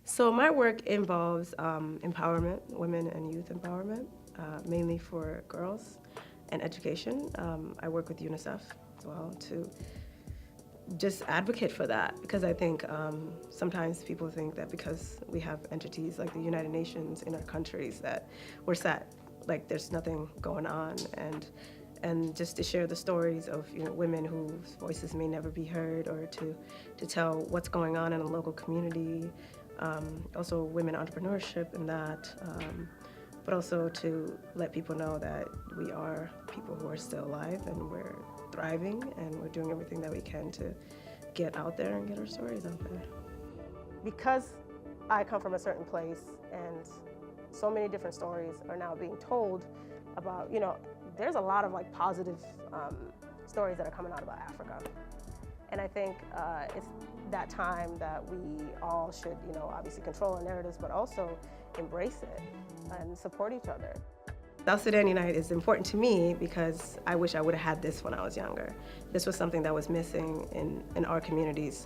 So my work involves empowerment, women and youth empowerment, mainly for girls and education. I work with UNICEF as well to just advocate for that, because I think sometimes people think that because we have entities like the United Nations in our countries that we're set, like there's nothing going on, and just to share the stories of women whose voices may never be heard, or to tell what's going on in a local community, also women entrepreneurship and that, but also to let people know that we are people who are still alive and we're thriving and we're doing everything that we can to get out there and get our stories out there. Because I come from a certain place and so many different stories are now being told about, there's a lot of positive stories that are coming out about Africa. And I think it's that time that we all should, obviously control our narratives, but also embrace it and support each other. South Sudan Unite is important to me because I wish I would have had this when I was younger. This was something that was missing in our communities.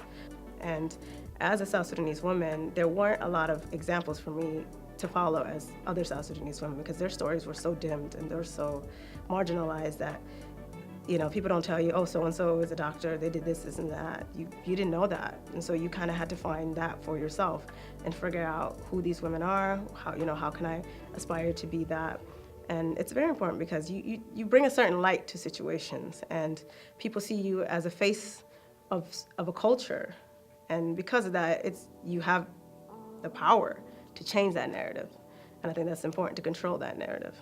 And as a South Sudanese woman, there weren't a lot of examples for me to follow as other South Sudanese women, because their stories were so dimmed and they're so marginalized that people don't tell you, oh, so-and-so is a doctor, they did this and that. You didn't know that. And so you kind of had to find that for yourself and figure out who these women are, how can I aspire to be that? And it's very important because you bring a certain light to situations, and people see you as a face of a culture. And because of that, you have the power to change that narrative. And I think that's important, to control that narrative.